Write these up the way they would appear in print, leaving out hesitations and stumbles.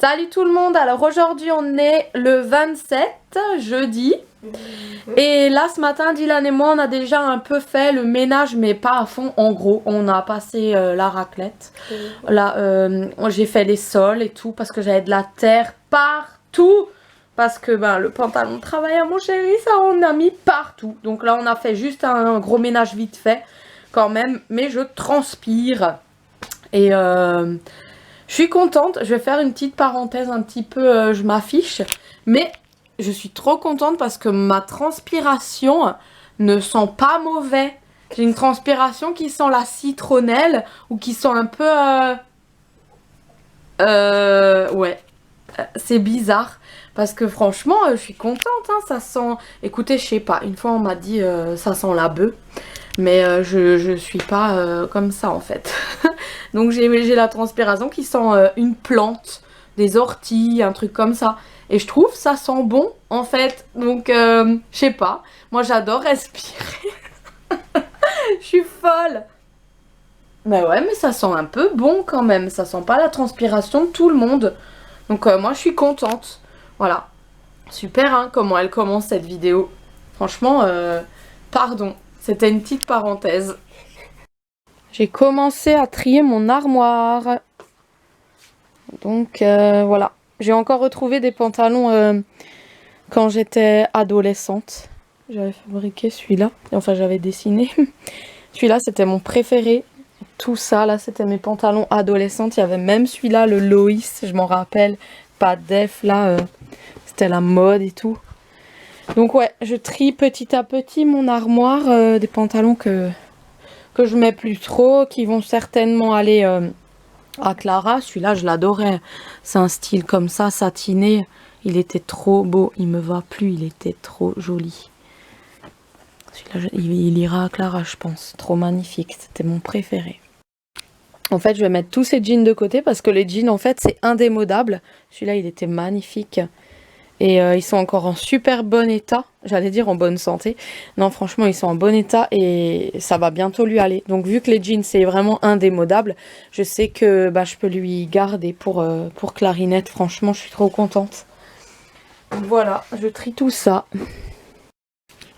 Salut tout le monde, alors aujourd'hui on est le 27 jeudi et là ce matin Dylan et moi on a déjà un peu fait le ménage mais pas à fond. En gros on a passé la raclette, là j'ai fait les sols et tout parce que j'avais de la terre partout parce que le pantalon de travail à mon chéri ça on a mis partout, donc là on a fait juste un gros ménage vite fait quand même, mais je transpire et je suis contente. Je vais faire une petite parenthèse un petit peu, je m'affiche. Mais je suis trop contente parce que ma transpiration ne sent pas mauvais. J'ai une transpiration qui sent la citronnelle ou qui sent un peu... ouais, c'est bizarre. Parce que franchement, je suis contente. Hein, ça sent... Écoutez, je sais pas. Une fois, on m'a dit ça sent la bœuf. Mais je suis pas comme ça en fait. Donc j'ai la transpiration qui sent une plante, des orties, un truc comme ça. Et je trouve ça sent bon en fait. Donc je sais pas. Moi j'adore respirer. Je suis folle. Mais ouais, mais ça sent un peu bon quand même. Ça sent pas la transpiration de tout le monde. Donc moi je suis contente. Voilà. Super hein, comment elle commence cette vidéo. Franchement, pardon. C'était une petite parenthèse. J'ai commencé à trier mon armoire. Donc voilà. J'ai encore retrouvé des pantalons quand j'étais adolescente. J'avais fabriqué celui-là. Enfin j'avais dessiné. Celui-là c'était mon préféré. Tout ça là c'était mes pantalons adolescentes. Il y avait même celui-là, le Loïs, je m'en rappelle. Pas def là. C'était la mode et tout. Donc ouais, je trie petit à petit mon armoire, des pantalons que je mets plus trop, qui vont certainement aller à Clara. Celui-là, je l'adorais. C'est un style comme ça, satiné. Il était trop beau, il me va plus, il était trop joli. Celui-là, il ira à Clara, je pense. Trop magnifique, c'était mon préféré. En fait, je vais mettre tous ces jeans de côté parce que les jeans, en fait, c'est indémodable. Celui-là, il était magnifique. Et ils sont encore en super bon état, j'allais dire en bonne santé. Non franchement ils sont en bon état et ça va bientôt lui aller. Donc vu que les jeans c'est vraiment indémodable, je sais que je peux lui garder pour Clarinette. Franchement je suis trop contente. Donc voilà, je trie tout ça.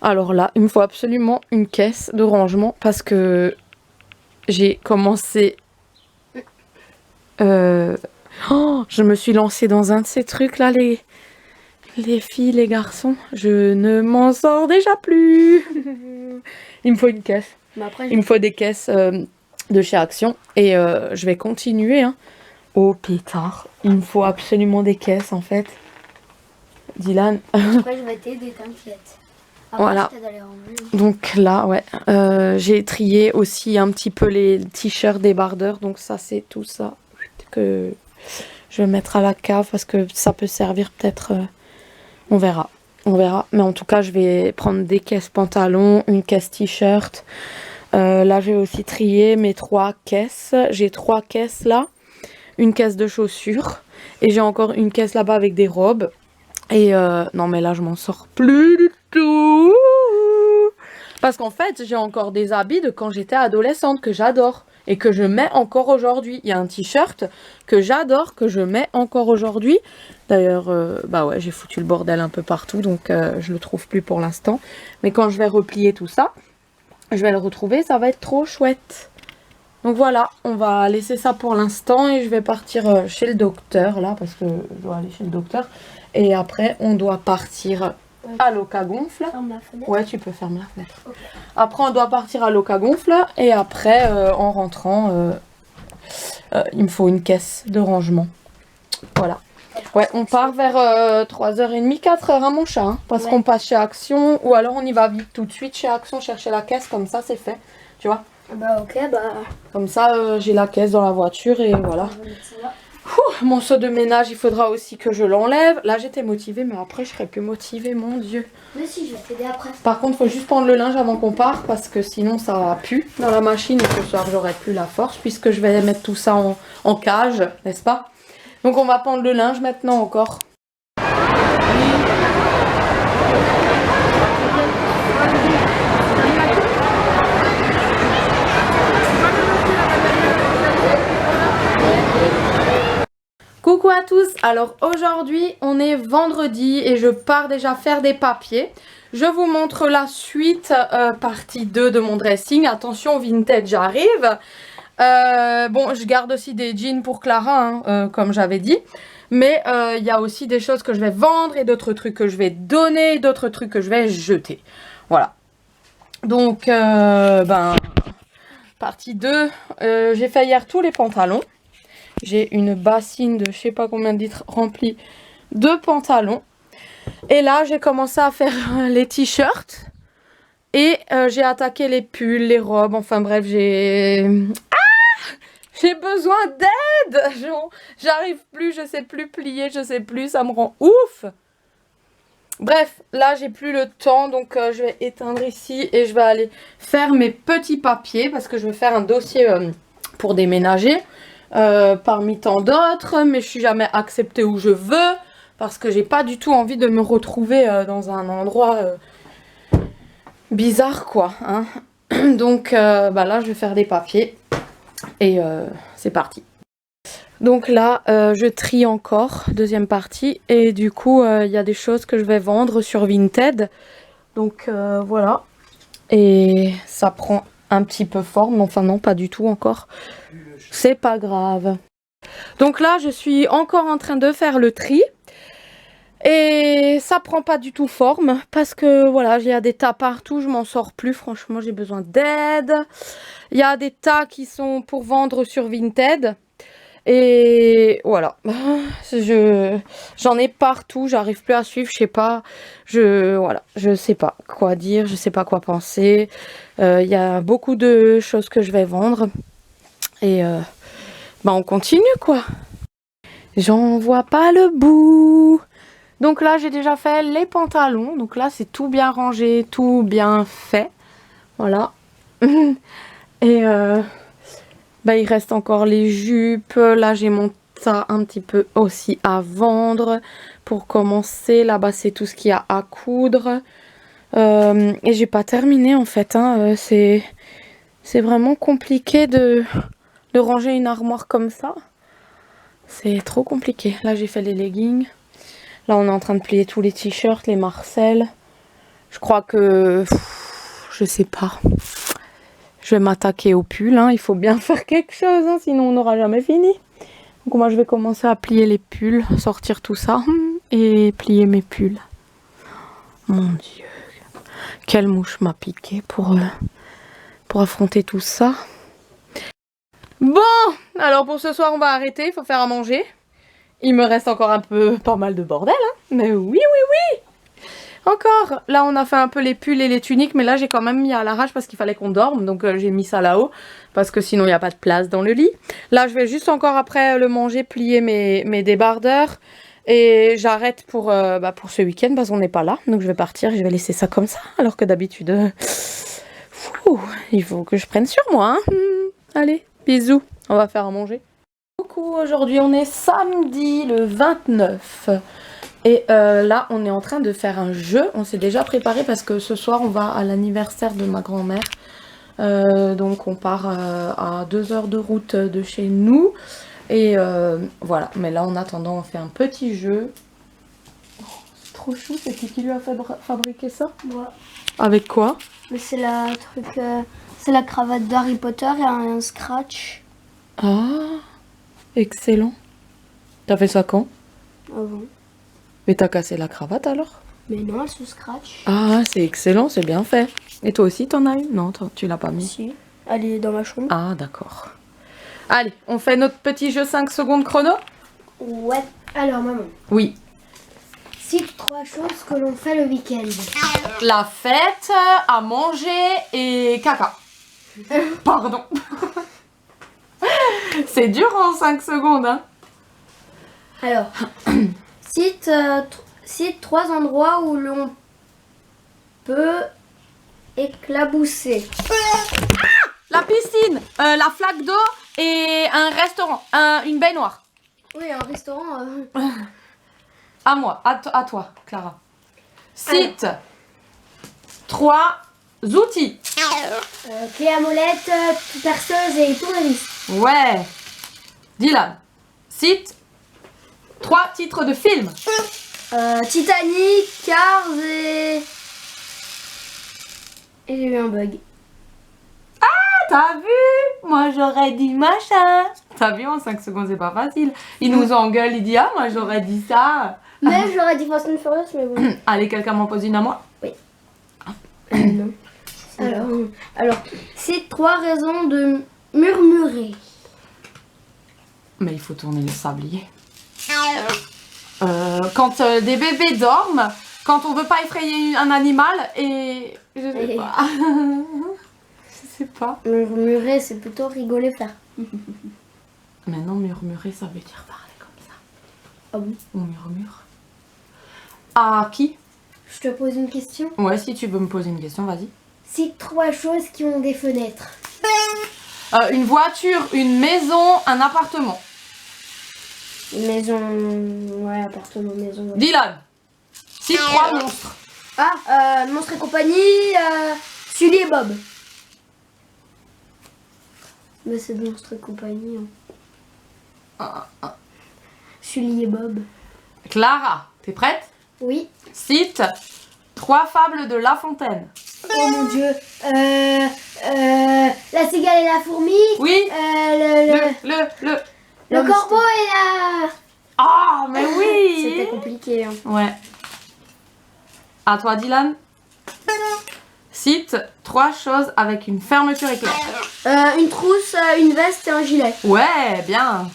Alors là il me faut absolument une caisse de rangement parce que j'ai commencé... je me suis lancée dans un de ces trucs là, les filles, les garçons, je ne m'en sors déjà plus. Il me faut une caisse. Il me faut des caisses de chez Action. Et je vais continuer. Hein. Oh pétard. Il me faut absolument des caisses en fait. Dylan. Après je vais t'aider, t'inquiète. Voilà. Donc là, ouais. J'ai trié aussi un petit peu les t-shirts débardeurs. Donc ça, c'est tout ça que je vais mettre à la cave parce que ça peut servir peut-être... On verra, mais en tout cas je vais prendre des caisses pantalons, une caisse t-shirt. Là je vais aussi trier mes 3 caisses. J'ai 3 caisses là, une caisse de chaussures et j'ai encore une caisse là-bas avec des robes. Et non mais là je m'en sors plus du tout. Parce qu'en fait j'ai encore des habits de quand j'étais adolescente que j'adore. Et que je mets encore aujourd'hui. Il y a un t-shirt que j'adore, que je mets encore aujourd'hui. D'ailleurs, ouais, j'ai foutu le bordel un peu partout, donc je le trouve plus pour l'instant. Mais quand je vais replier tout ça, je vais le retrouver, ça va être trop chouette. Donc voilà, on va laisser ça pour l'instant et je vais partir chez le docteur, là, parce que je dois aller chez le docteur. Et après, on doit partir... à l'Ocagonfle. Ferme la fenêtre. Ouais, tu peux fermer la fenêtre. Okay. Après, on doit partir à l'Ocagonfle et après, en rentrant, il me faut une caisse de rangement. Voilà. Ouais, on part vers 3h30, 4h à mon chat, hein, parce qu'on passe chez Action ou alors on y va vite tout de suite chez Action chercher la caisse, comme ça c'est fait, tu vois. Ok, Comme ça, j'ai la caisse dans la voiture et voilà. Mon seau de ménage, il faudra aussi que je l'enlève. Là, j'étais motivée, mais après, je serai plus motivée, mon Dieu. Mais si, je vais t'aider après. Par contre, il faut juste prendre le linge avant qu'on parte, parce que sinon, ça pue dans la machine. Et ce soir, j'aurai plus la force, puisque je vais mettre tout ça en cage, n'est-ce pas? Donc, on va prendre le linge maintenant encore. Coucou Coucou à tous, alors aujourd'hui on est vendredi et je pars déjà faire des papiers. Je vous montre la suite, partie 2 de mon dressing. Attention, vintage arrive. Bon, je garde aussi des jeans pour Clara, hein, comme j'avais dit. Mais il y a aussi des choses que je vais vendre et d'autres trucs que je vais donner, d'autres trucs que je vais jeter. Voilà. Donc, partie 2, j'ai fait hier tous les pantalons. J'ai une bassine de je sais pas combien de litres remplie de pantalons. Et là, j'ai commencé à faire les t-shirts. Et j'ai attaqué les pulls, les robes. Enfin bref, j'ai besoin d'aide. J'arrive plus, je sais plus plier, je sais plus. Ça me rend ouf. Bref, là, j'ai plus le temps. Donc, je vais éteindre ici et je vais aller faire mes petits papiers. Parce que je vais faire un dossier pour déménager. Parmi tant d'autres, mais je suis jamais acceptée où je veux parce que j'ai pas du tout envie de me retrouver dans un endroit bizarre quoi, hein. Donc là je vais faire des papiers et c'est parti. Donc là je trie encore, deuxième partie, et du coup il y a des choses que je vais vendre sur Vinted. Donc voilà, et ça prend un petit peu forme, enfin non pas du tout encore. C'est pas grave. Donc là, je suis encore en train de faire le tri. Et ça prend pas du tout forme. Parce que voilà, il y a des tas partout. Je m'en sors plus. Franchement, j'ai besoin d'aide. Il y a des tas qui sont pour vendre sur Vinted. Et voilà. J'en ai partout. J'arrive plus à suivre. Je sais pas. Voilà. Je sais pas quoi dire. Je sais pas quoi penser. Il y a beaucoup de choses que je vais vendre. Et on continue quoi. J'en vois pas le bout. Donc là j'ai déjà fait les pantalons. Donc là c'est tout bien rangé, tout bien fait. Voilà. Et il reste encore les jupes. Là j'ai mon tas un petit peu aussi à vendre. Pour commencer, là-bas c'est tout ce qu'il y a à coudre. Et j'ai pas terminé en fait. Hein. C'est vraiment compliqué de ranger une armoire comme ça. C'est trop compliqué. Là j'ai fait les leggings. Là on est en train de plier tous les t-shirts, les Marcel. Je crois que je sais pas. Je vais m'attaquer au pull, hein. Il faut bien faire quelque chose, hein, sinon on n'aura jamais fini. Donc moi je vais commencer à plier les pulls, sortir tout ça et plier mes pulls. Mon Dieu, quelle mouche m'a piqué pour affronter tout ça. Bon, alors pour ce soir on va arrêter, il faut faire à manger. Il me reste encore pas mal de bordel, hein. Mais oui. Encore, là on a fait un peu les pulls et les tuniques, mais là j'ai quand même mis à l'arrache parce qu'il fallait qu'on dorme. Donc j'ai mis ça là-haut, parce que sinon il n'y a pas de place dans le lit. Là je vais juste encore après le manger, plier mes débardeurs. Et j'arrête pour ce week-end parce qu'on n'est pas là. Donc je vais partir et je vais laisser ça comme ça. Alors que d'habitude, il faut que je prenne sur moi, hein. Allez. Bisous, on va faire à manger. Coucou, aujourd'hui on est samedi le 29. Et là on est en train de faire un jeu. On s'est déjà préparé parce que ce soir on va à l'anniversaire de ma grand-mère. Donc on part à 2 heures de route de chez nous. Et voilà, mais là en attendant on fait un petit jeu. Oh, c'est trop chou, c'est qui lui a fait fabriquer ça? Moi. Avec quoi? Mais c'est c'est la cravate d'Harry Potter et un scratch. Ah, excellent. T'as fait ça quand? Avant. Mais t'as cassé la cravate alors? Mais non, elle se scratch. Ah, c'est excellent, c'est bien fait. Et toi aussi, t'en as une? Non, tu l'as pas mis. Si, elle est dans ma chambre. Ah, d'accord. Allez, on fait notre petit jeu 5 secondes chrono? Ouais. Alors, maman. Oui. Cite 3 choses que l'on fait le week-end. La fête, à manger et caca. Pardon. C'est dur en 5 secondes, hein. Alors, cite 3 endroits où l'on peut éclabousser. La piscine, la flaque d'eau et un restaurant, une baignoire. Oui, un restaurant. À moi, à toi, Clara. Cite 3 outils. Clé à molette, perceuse et tournevis. Ouais. Dylan, cite 3 titres de films. Titanic, Cars et j'ai eu un bug. T'as vu? Moi j'aurais dit machin. T'as vu, en 5 secondes c'est pas facile. Il nous engueule, il dit ah moi j'aurais dit ça. Mais j'aurais dit Fast and Furious, mais bon. Allez, quelqu'un m'en pose une à moi? Non. Alors, c'est 3 raisons de murmurer. Mais il faut tourner le sablier. Quand des bébés dorment, quand on veut pas effrayer un animal et... Je sais pas. Je sais pas. Murmurer, c'est plutôt rigoler faire. Mais non, murmurer, ça veut dire parler comme ça. Ah bon? On murmure. À qui? Je te pose une question. Ouais, si tu veux me poser une question, vas-y. C'est 3 choses qui ont des fenêtres. Une voiture, une maison, un appartement. Une maison... Ouais, appartement, maison. Ouais. Dylan. Cite 3 monstres. Monstre et compagnie, Sully et Bob. Mais c'est de Monstre et compagnie. Sully et Bob. Clara, t'es prête? Oui. Cite 3 fables de La Fontaine. Oh mon dieu. La cigale et la fourmi. Oui. Le corbeau et la... Ah, mais oui. C'était compliqué. Hein. Ouais. À toi, Dylan. Cite 3 choses avec une fermeture éclair. Une trousse, une veste et un gilet. Ouais, bien.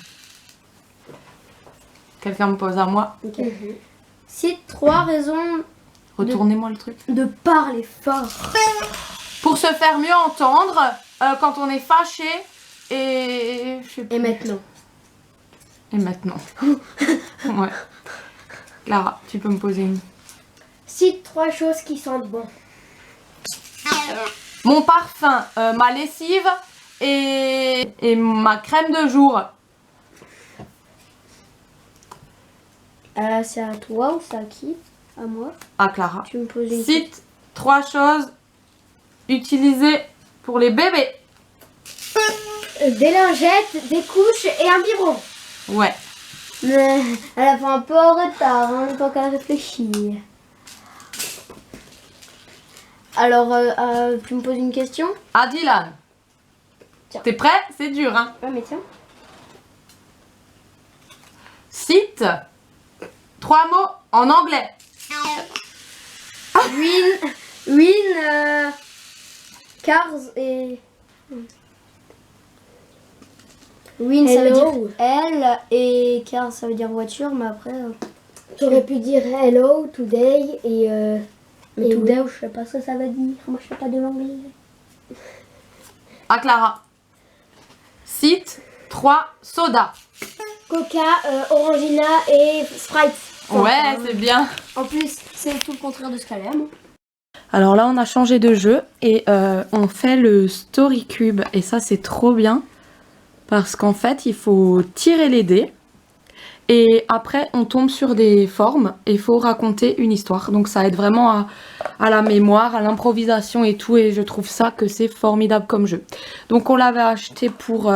Quelqu'un me pose à moi. Okay. Cite 3 raisons Retournez-moi le truc. de parler fort. Pour se faire mieux entendre quand on est fâché et... je sais plus. Et maintenant. Et maintenant. Ouais. Clara, tu peux me poser une. Cite 3 choses qui sentent bon. Mon parfum, ma lessive et ma crème de jour. C'est à toi ou c'est à qui? À moi? À Clara. Tu me poses une Cite 3 choses utilisées pour les bébés. Des lingettes, des couches et un biberon. Ouais. Mais elle a fait un peu en retard, hein, tant qu'elle réfléchit. Alors, tu me poses une question? À Dylan. Tiens. T'es prêt? C'est dur, hein? Ouais, mais tiens. Cite 3 mots en anglais. Win, Cars et... Win, ça veut dire elle et Cars, ça veut dire voiture, mais après... J'aurais pu dire hello, today et... mais et today, je sais pas ce que ça veut dire. Moi, je sais pas de l'anglais. À Clara. Cite 3 sodas. Coca, Orangina et Sprite. Ouais, c'est bien. En plus, c'est tout le contraire de ce qu'elle aime. Alors là, on a changé de jeu et on fait le Story Cube. Et ça, c'est trop bien parce qu'en fait, il faut tirer les dés et après, on tombe sur des formes et il faut raconter une histoire. Donc ça aide vraiment à la mémoire, à l'improvisation et tout. Et je trouve ça que c'est formidable comme jeu. Donc on l'avait acheté pour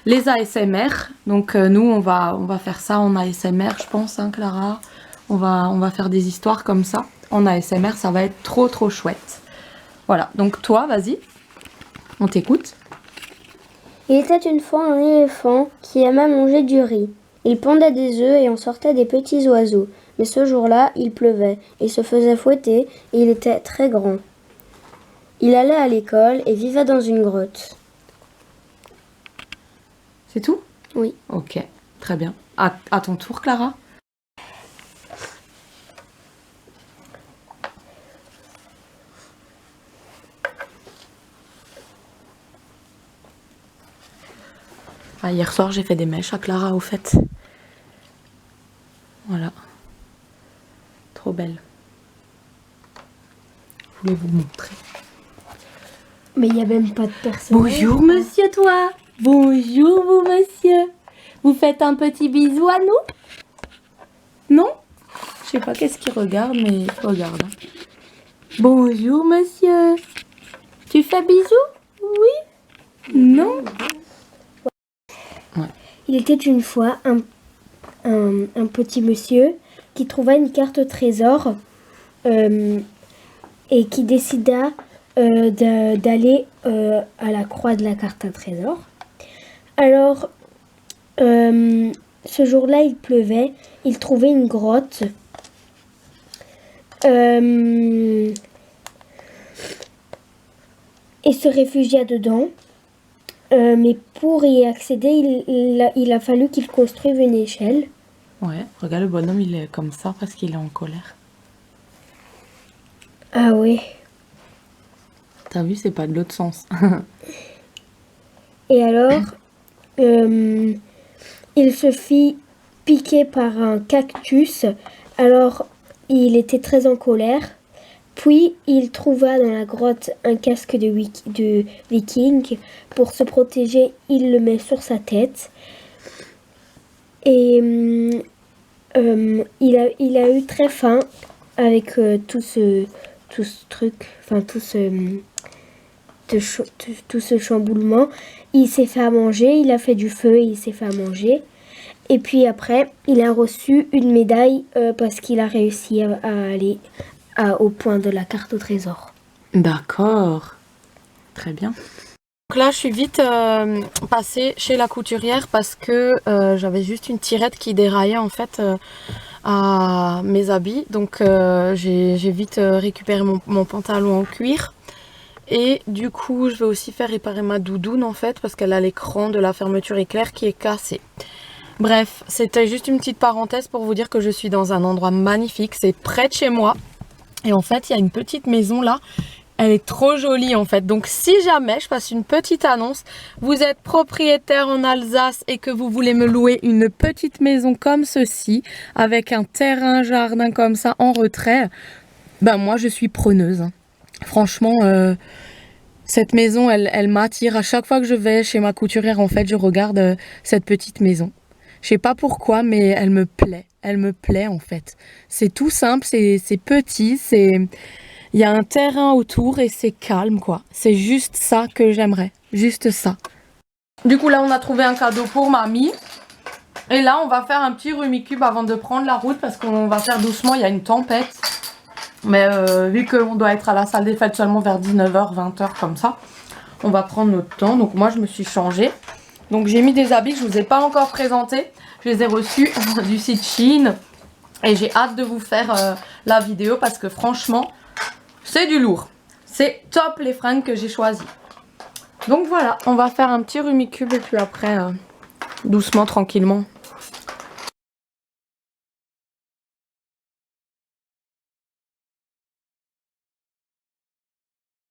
les ASMR. Donc nous, on va faire ça en ASMR, je pense, hein, Clara. On va faire des histoires comme ça. En ASMR, ça va être trop trop chouette. Voilà, donc toi, vas-y, on t'écoute. Il était une fois un éléphant qui aimait manger du riz. Il pondait des œufs et en sortait des petits oiseaux. Mais ce jour-là, il pleuvait, il se faisait fouetter et il était très grand. Il allait à l'école et vivait dans une grotte. C'est tout? Oui. Ok, très bien. À ton tour, Clara. Ah, hier soir, j'ai fait des mèches à Clara, au fait. Voilà. Trop belle. Je voulais vous montrer. Mais il n'y a même pas de personne. Bonjour, monsieur, toi. Bonjour, vous, monsieur. Vous faites un petit bisou à nous? Non? Je sais pas qu'est-ce qu'il regarde, mais regarde. Bonjour, monsieur. Tu fais bisou? Oui? Non? Il était une fois un un petit monsieur qui trouva une carte trésor et qui décida d'aller à la croix de la carte à trésor. Alors, ce jour-là, il pleuvait, il trouvait une grotte. Et se réfugia dedans. Mais pour y accéder, il a fallu qu'il construise une échelle. Ouais, regarde le bonhomme, il est comme ça parce qu'il est en colère. Ah oui. T'as vu, c'est pas de l'autre sens. Et alors, il se fit piquer par un cactus. Alors, il était très en colère. Puis, il trouva dans la grotte un casque de viking. Pour se protéger, il le met sur sa tête. Et il a eu très faim avec tout ce truc, enfin tout ce chamboulement. Il s'est fait à manger, il a fait du feu et il s'est fait à manger. Et puis après, il a reçu une médaille parce qu'il a réussi à aller au point de la carte au trésor. D'accord. Très bien. Donc là, je suis vite passée chez la couturière parce que j'avais juste une tirette qui déraillait en fait à mes habits. Donc j'ai vite récupéré mon pantalon en cuir. Et du coup, je vais aussi faire réparer ma doudoune en fait parce qu'elle a l'écran de la fermeture éclair qui est cassé. Bref, c'était juste une petite parenthèse pour vous dire que je suis dans un endroit magnifique. C'est près de chez moi. Et en fait, il y a une petite maison là. Elle est trop jolie en fait. Donc si jamais, je passe une petite annonce, vous êtes propriétaire en Alsace et que vous voulez me louer une petite maison comme ceci, avec un terrain, jardin comme ça en retrait, ben moi je suis preneuse. Franchement, cette maison, elle m'attire. À chaque fois que je vais chez ma couturière, en fait, je regarde cette petite maison. Je sais pas pourquoi, mais elle me plaît. Elle me plaît en fait. C'est tout simple, c'est petit, il y a un terrain autour et c'est calme quoi. C'est juste ça que j'aimerais, juste ça. Du coup là on a trouvé un cadeau pour mamie. Et là on va faire un petit rumicube avant de prendre la route parce qu'on va faire doucement, il y a une tempête. Mais vu qu'on doit être à la salle des fêtes seulement vers 19h, 20h comme ça, on va prendre notre temps. Donc moi je me suis changée. Donc j'ai mis des habits que je ne vous ai pas encore présentés. Je les ai reçus du site Shein. Et j'ai hâte de vous faire la vidéo parce que franchement, c'est du lourd. C'est top les fringues que j'ai choisies. Donc voilà, on va faire un petit rumicube et puis après, doucement, tranquillement,